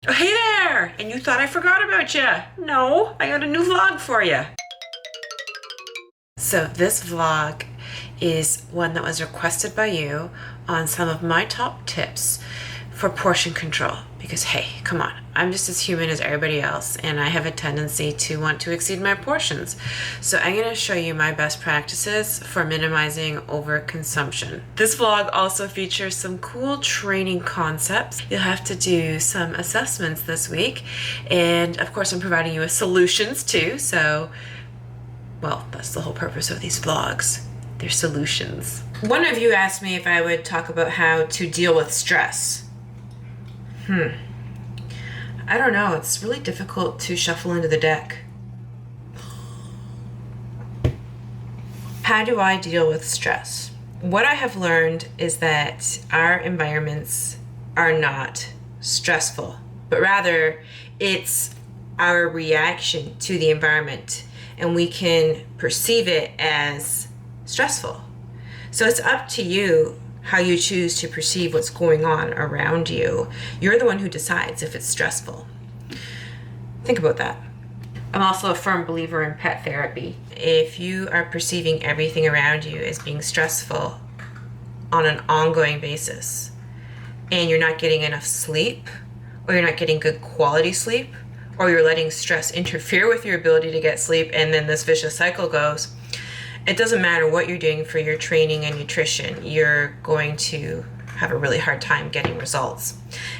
Oh, hey there! And you thought I forgot about you. No, I got a new vlog for you. So this vlog is one that was requested by you on some of my top tips for portion control. Because hey, come on, I'm just as human as everybody else and I have a tendency to want to exceed my portions. So I'm gonna show you my best practices for minimizing overconsumption. This vlog also features some cool training concepts. You'll have to do some assessments this week. And of course I'm providing you with solutions too. So, well, that's the whole purpose of these vlogs. They're solutions. One of you asked me if I would talk about how to deal with stress. I don't know. It's really difficult to shuffle into the deck. How do I deal with stress? What I have learned is that our environments are not stressful, but rather it's our reaction to the environment, and we can perceive it as stressful. So it's up to you how you choose to perceive what's going on around you. You're the one who decides if it's stressful. Think about that. I'm also a firm believer in pet therapy. If you are perceiving everything around you as being stressful on an ongoing basis, and you're not getting enough sleep, or you're not getting good quality sleep, or you're letting stress interfere with your ability to get sleep, and then this vicious cycle goes, it doesn't matter what you're doing for your training and nutrition, you're going to have a really hard time getting results.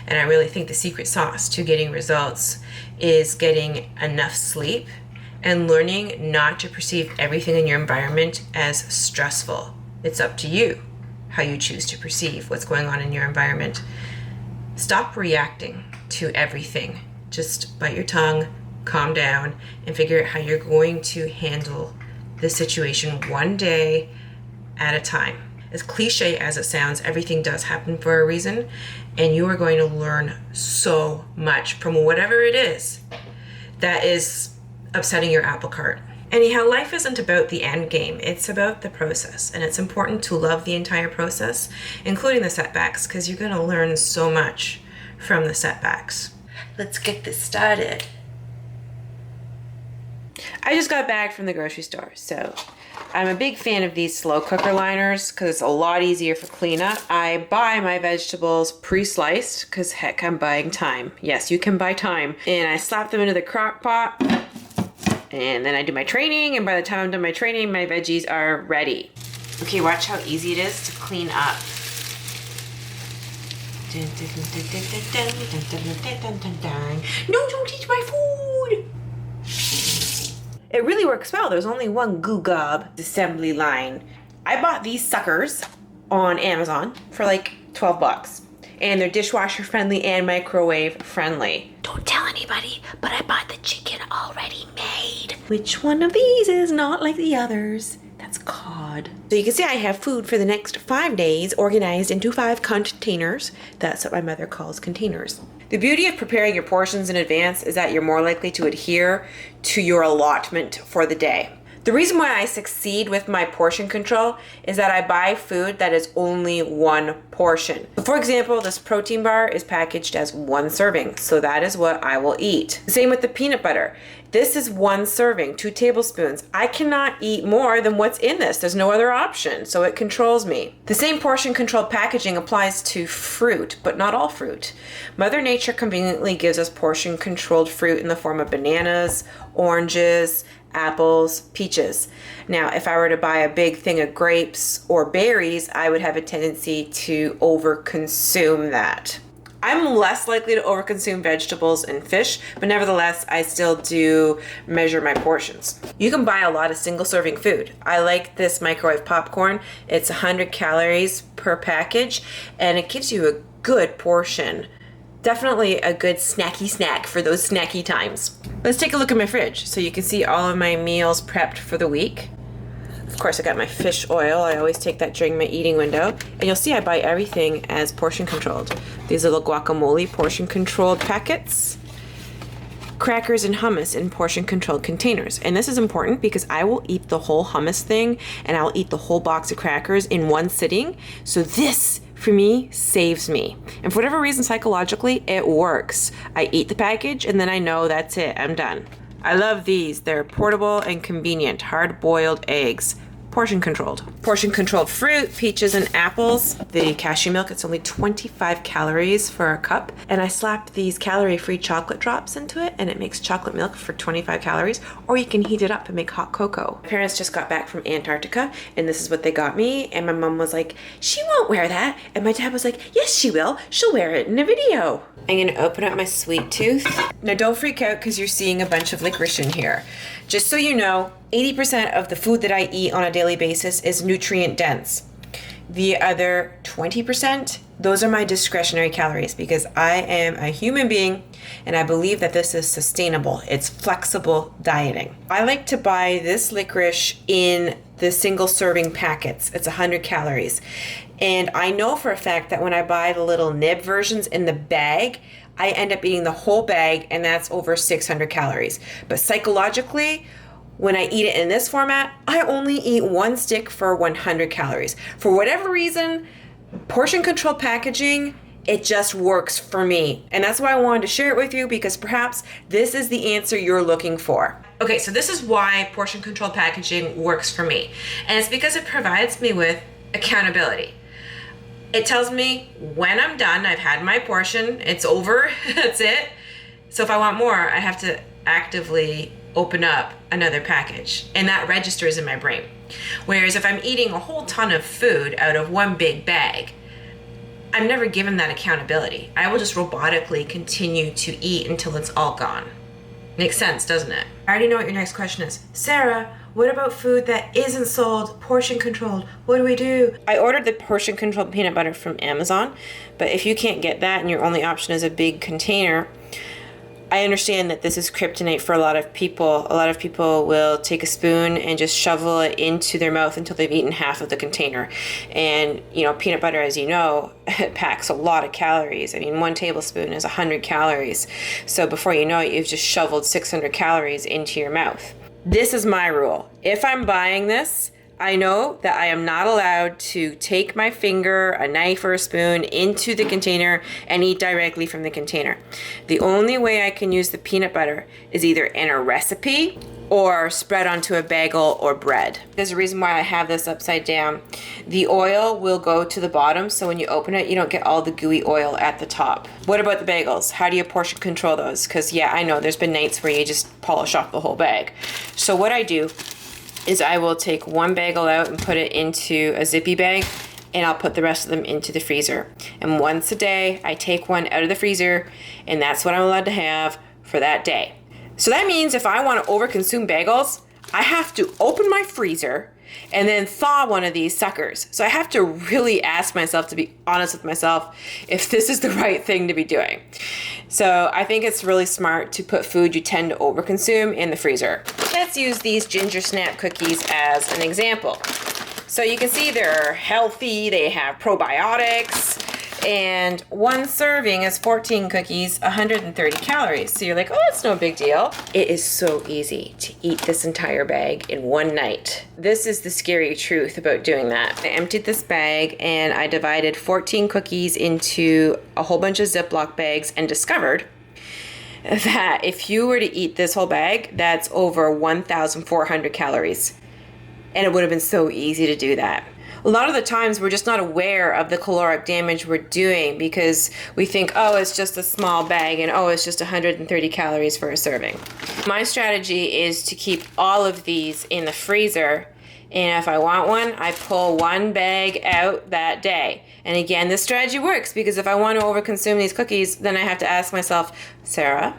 And I really think the secret sauce to getting results is getting enough sleep and learning not to perceive everything in your environment as stressful. It's up to you how you choose to perceive what's going on in your environment. Stop reacting to everything. Just bite your tongue, calm down, and figure out how you're going to handle the situation one day at a time. As cliche as it sounds, everything does happen for a reason, and you are going to learn so much from whatever it is that is upsetting your apple cart. Anyhow, life isn't about the end game, it's about the process, and it's important to love the entire process, including the setbacks, because you're going to learn so much from the setbacks. Let's get this started. I just got back from the grocery store, so I'm a big fan of these slow cooker liners because it's a lot easier for cleanup. I buy my vegetables pre-sliced because heck, I'm buying time. Yes, you can buy time. And I slap them into the crock pot, and then I do my training, and by the time I'm done my training, my veggies are ready. Okay, watch how easy it is to clean up. No, don't eat my food! It really works well. There's only one Goo Gob assembly line. I bought these suckers on Amazon for like 12 bucks. And they're dishwasher friendly and microwave friendly. Don't tell anybody, but I bought the chicken already made. Which one of these is not like the others? That's cod. So you can see I have food for the next 5 days organized into 5 containers. That's what my mother calls containers. The beauty of preparing your portions in advance is that you're more likely to adhere to your allotment for the day. The reason why I succeed with my portion control is that I buy food that is only one portion. For example, this protein bar is packaged as 1 serving, so that is what I will eat. Same with the peanut butter. This is 1 serving, 2 tablespoons. I cannot eat more than what's in this. There's no other option, so it controls me. The same portion control packaging applies to fruit, but not all fruit. Mother Nature conveniently gives us portion controlled fruit in the form of bananas, oranges, apples, peaches. Now, if I were to buy a big thing of grapes or berries, I would have a tendency to overconsume that. I'm less likely to overconsume vegetables and fish, but nevertheless, I still do measure my portions. You can buy a lot of single serving food. I like this microwave popcorn. It's 100 calories per package, and it gives you a good portion. Definitely a good snacky snack for those snacky times. Let's take a look at my fridge so you can see all of my meals prepped for the week. Of course, I got my fish oil. I always take that during my eating window. And you'll see I buy everything as portion controlled. These little guacamole portion controlled packets. Crackers and hummus in portion controlled containers. And this is important because I will eat the whole hummus thing and I'll eat the whole box of crackers in one sitting. So this for me, saves me. And for whatever reason, psychologically, it works. I eat the package and then I know that's it, I'm done. I love these. They're portable and convenient. Hard-boiled eggs. Portion controlled. Portion controlled fruit, peaches and apples. The cashew milk, it's only 25 calories for a cup. And I slapped these calorie-free chocolate drops into it and it makes chocolate milk for 25 calories. Or you can heat it up and make hot cocoa. My parents just got back from Antarctica and this is what they got me. And my mom was like, she won't wear that. And my dad was like, yes, she will. She'll wear it in a video. I'm gonna open up my sweet tooth. Now don't freak out because you're seeing a bunch of licorice in here. Just so you know, 80% of the food that I eat on a daily basis is nutrient dense. The other 20%, those are my discretionary calories because I am a human being and I believe that this is sustainable. It's flexible dieting. I like to buy this licorice in the single serving packets. It's 100 calories. And I know for a fact that when I buy the little nib versions in the bag, I end up eating the whole bag and that's over 600 calories. But psychologically, when I eat it in this format, I only eat one stick for 100 calories. For whatever reason, portion control packaging, it just works for me. And that's why I wanted to share it with you because perhaps this is the answer you're looking for. Okay, so this is why portion control packaging works for me. And it's because it provides me with accountability. It tells me when I'm done, I've had my portion, it's over, that's it. So if I want more, I have to actively open up another package and that registers in my brain. Whereas if I'm eating a whole ton of food out of one big bag, I'm never given that accountability. I will just robotically continue to eat until it's all gone. Makes sense, doesn't it? I already know what your next question is. Sarah, what about food that isn't sold, portion controlled? What do we do? I ordered the portion controlled peanut butter from Amazon, but if you can't get that and your only option is a big container, I understand that this is kryptonite for a lot of people. A lot of people will take a spoon and just shovel it into their mouth until they've eaten half of the container. And, you know, peanut butter, as you know, it packs a lot of calories. I mean, 1 tablespoon is 100 calories. So before you know it, you've just shoveled 600 calories into your mouth. This is my rule. If I'm buying this, I know that I am not allowed to take my finger, a knife, or a spoon into the container and eat directly from the container. The only way I can use the peanut butter is either in a recipe or spread onto a bagel or bread. There's a reason why I have this upside down. The oil will go to the bottom, so when you open it, you don't get all the gooey oil at the top. What about the bagels? How do you portion control those? Because yeah, I know there's been nights where you just polish off the whole bag. So what I do is I will take one bagel out and put it into a zippy bag and I'll put the rest of them into the freezer. And once a day, I take one out of the freezer and that's what I'm allowed to have for that day. So that means if I want to overconsume bagels, I have to open my freezer and then thaw one of these suckers. So I have to really ask myself, to be honest with myself, if this is the right thing to be doing. So I think it's really smart to put food you tend to overconsume in the freezer. Let's use these ginger snap cookies as an example. So you can see they're healthy, they have probiotics, and one serving is 14 cookies, 130 calories. So you're like, oh, it's no big deal. It is so easy to eat this entire bag in one night. This is the scary truth about doing that. I emptied this bag and I divided 14 cookies into a whole bunch of Ziploc bags and discovered that if you were to eat this whole bag, that's over 1,400 calories. And it would have been so easy to do that. A lot of the times we're just not aware of the caloric damage we're doing because we think, oh, it's just a small bag and oh, it's just 130 calories for a serving. My strategy is to keep all of these in the freezer, and if I want one, I pull one bag out that day. And again, this strategy works because if I want to overconsume these cookies, then I have to ask myself, Sarah,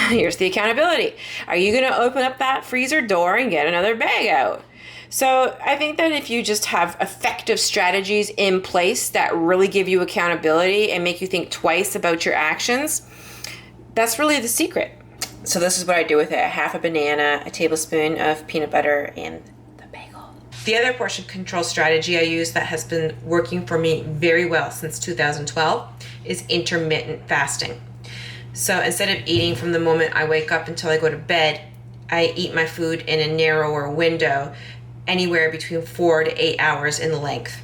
here's the accountability. Are you going to open up that freezer door and get another bag out? So I think that if you just have effective strategies in place that really give you accountability and make you think twice about your actions, that's really the secret. So this is what I do with it. Half a banana, a tablespoon of peanut butter, and the bagel. The other portion control strategy I use that has been working for me very well since 2012 is intermittent fasting. So instead of eating from the moment I wake up until I go to bed, I eat my food in a narrower window, anywhere between 4 to 8 hours in length.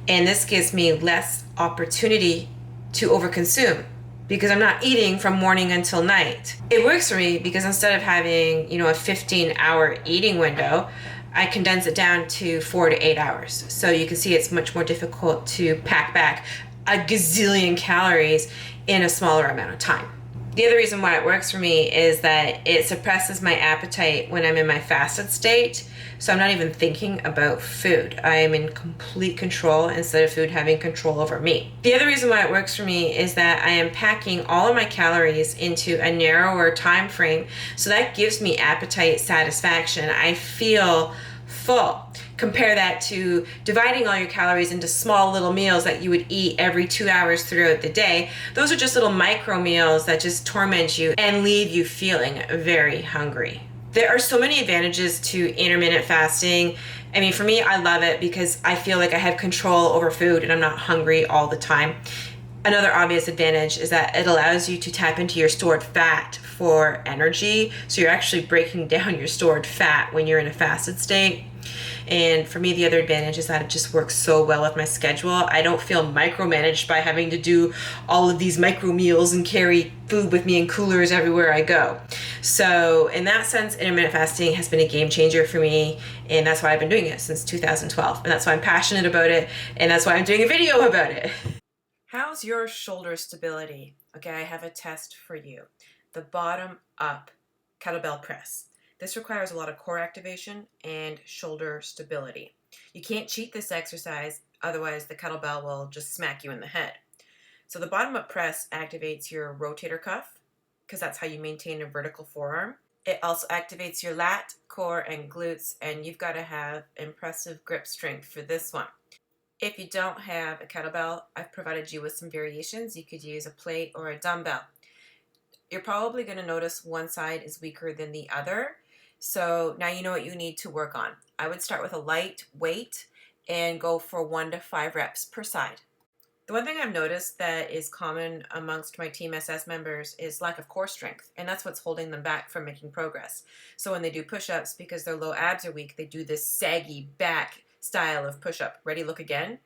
And this gives me less opportunity to overconsume because I'm not eating from morning until night. It works for me because instead of having, a 15-hour eating window, I condense it down to 4 to 8 hours. So you can see it's much more difficult to pack back a gazillion calories in a smaller amount of time. The other reason why it works for me is that it suppresses my appetite when I'm in my fasted state. So I'm not even thinking about food. I am in complete control instead of food having control over me. The other reason why it works for me is that I am packing all of my calories into a narrower time frame. So that gives me appetite satisfaction. I feel full. Compare that to dividing all your calories into small little meals that you would eat every 2 hours throughout the day. Those are just little micro meals that just torment you and leave you feeling very hungry. There are so many advantages to intermittent fasting. I mean, for me, I love it because I feel like I have control over food and I'm not hungry all the time. Another obvious advantage is that it allows you to tap into your stored fat for energy. So you're actually breaking down your stored fat when you're in a fasted state. And for me, the other advantage is that it just works so well with my schedule. I don't feel micromanaged by having to do all of these micro meals and carry food with me in coolers everywhere I go. So in that sense, intermittent fasting has been a game changer for me. And that's why I've been doing it since 2012. And that's why I'm passionate about it. And that's why I'm doing a video about it. How's your shoulder stability? Okay, I have a test for you. The bottom up kettlebell press. This requires a lot of core activation and shoulder stability. You can't cheat this exercise, otherwise the kettlebell will just smack you in the head. So the bottom up press activates your rotator cuff, because that's how you maintain a vertical forearm. It also activates your lat, core, and glutes, and you've got to have impressive grip strength for this one. If you don't have a kettlebell, I've provided you with some variations. You could use a plate or a dumbbell. You're probably going to notice one side is weaker than the other. So now you know what you need to work on. I would start with a light weight and go for 1 to 5 reps per side. The one thing I've noticed that is common amongst my Team SS members is lack of core strength, and that's what's holding them back from making progress. So when they do push-ups, because their low abs are weak, they do this saggy back style of push-up. Ready, look again?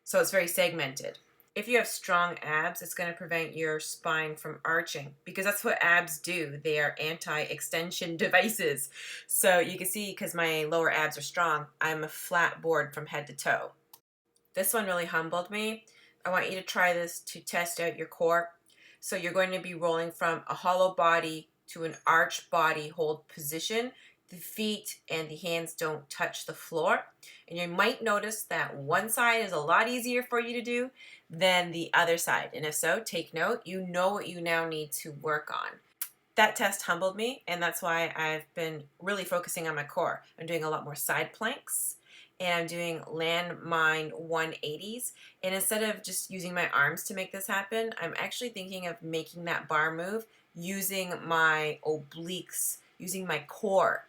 So it's very segmented. If you have strong abs, it's going to prevent your spine from arching, because that's what abs do. They are anti-extension devices. So you can see, because my lower abs are strong, I'm a flat board from head to toe. This one really humbled me. I want you to try this to test out your core. So you're going to be rolling from a hollow body to an arched body hold position. The feet and the hands don't touch the floor. And you might notice that one side is a lot easier for you to do than the other side. And if so, take note. You know what you now need to work on. That test humbled me, and that's why I've been really focusing on my core. I'm doing a lot more side planks, and I'm doing landmine 180s. And instead of just using my arms to make this happen, I'm actually thinking of making that bar move using my obliques, using my core.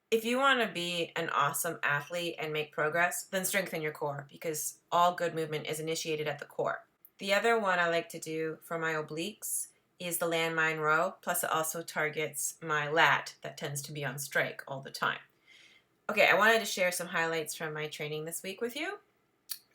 If you want to be an awesome athlete and make progress, then strengthen your core, because all good movement is initiated at the core. The other one I like to do for my obliques is the landmine row, plus it also targets my lat that tends to be on strike all the time. Okay, I wanted to share some highlights from my training this week with you.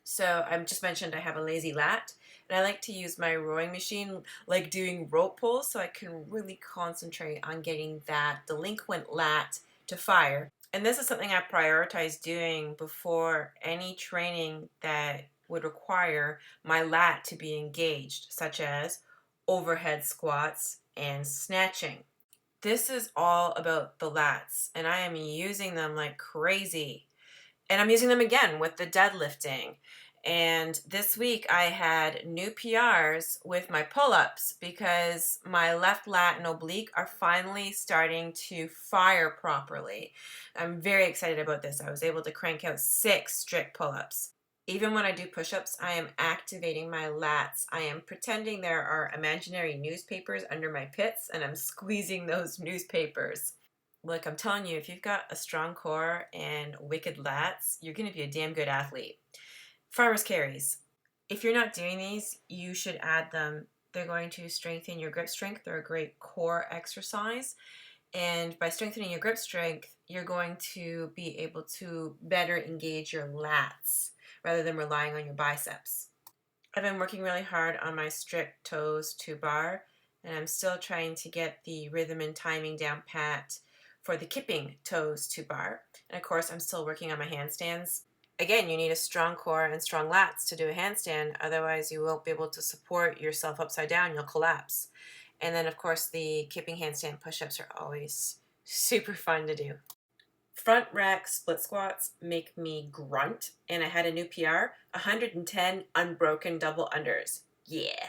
So I just mentioned I have a lazy lat, and I like to use my rowing machine like doing rope pulls, so I can really concentrate on getting that delinquent lat to fire. And this is something I prioritize doing before any training that would require my lat to be engaged, such as overhead squats and snatching. This is all about the lats, and I am using them like crazy. And I'm using them again with the deadlifting. And this week I had new PRs with my pull-ups because my left lat and oblique are finally starting to fire properly. I'm very excited about this. I was able to crank out 6 strict pull-ups. Even when I do push-ups, I am activating my lats. I am pretending there are imaginary newspapers under my pits, and I'm squeezing those newspapers. Look, I'm telling you, if you've got a strong core and wicked lats, you're going to be a damn good athlete. Farmer's carries. If you're not doing these, you should add them. They're going to strengthen your grip strength. They're a great core exercise. And by strengthening your grip strength, you're going to be able to better engage your lats. rather than relying on your biceps. I've been working really hard on my strict toes to bar, and I'm still trying to get the rhythm and timing down pat for the kipping toes to bar. And of course, I'm still working on my handstands. Again, you need a strong core and strong lats to do a handstand, otherwise you won't be able to support yourself upside down, you'll collapse. And then of course the kipping handstand push-ups are always super fun to do. Front rack split squats make me grunt, and I had a new PR, 110 unbroken double unders. Yeah.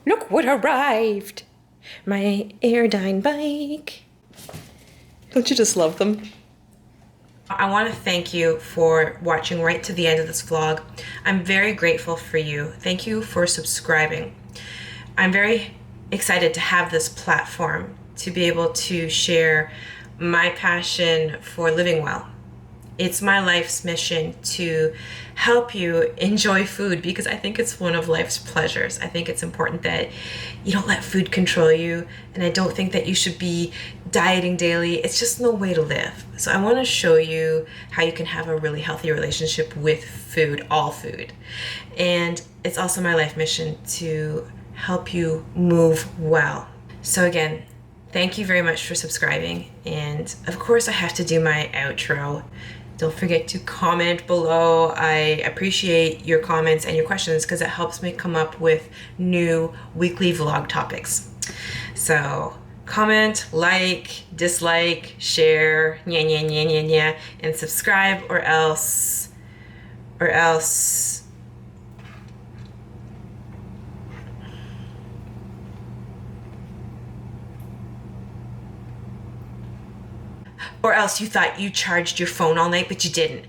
Look what arrived! My Airdyne bike. Don't you just love them? I want to thank you for watching right to the end of this vlog. I'm very grateful for you. Thank you for subscribing. I'm very excited to have this platform to be able to share my passion for living well. It's my life's mission to help you enjoy food because I think it's one of life's pleasures. I think it's important that you don't let food control you, and I don't think that you should be dieting daily. It's just no way to live. So I want to show you how you can have a really healthy relationship with food, all food. And it's also my life mission to help you move well. So again, thank you very much for subscribing. And of course I have to do my outro. Don't forget to comment below. I appreciate your comments and your questions because it helps me come up with new weekly vlog topics. So comment, like, dislike, share, and subscribe or else you thought you charged your phone all night, but you didn't.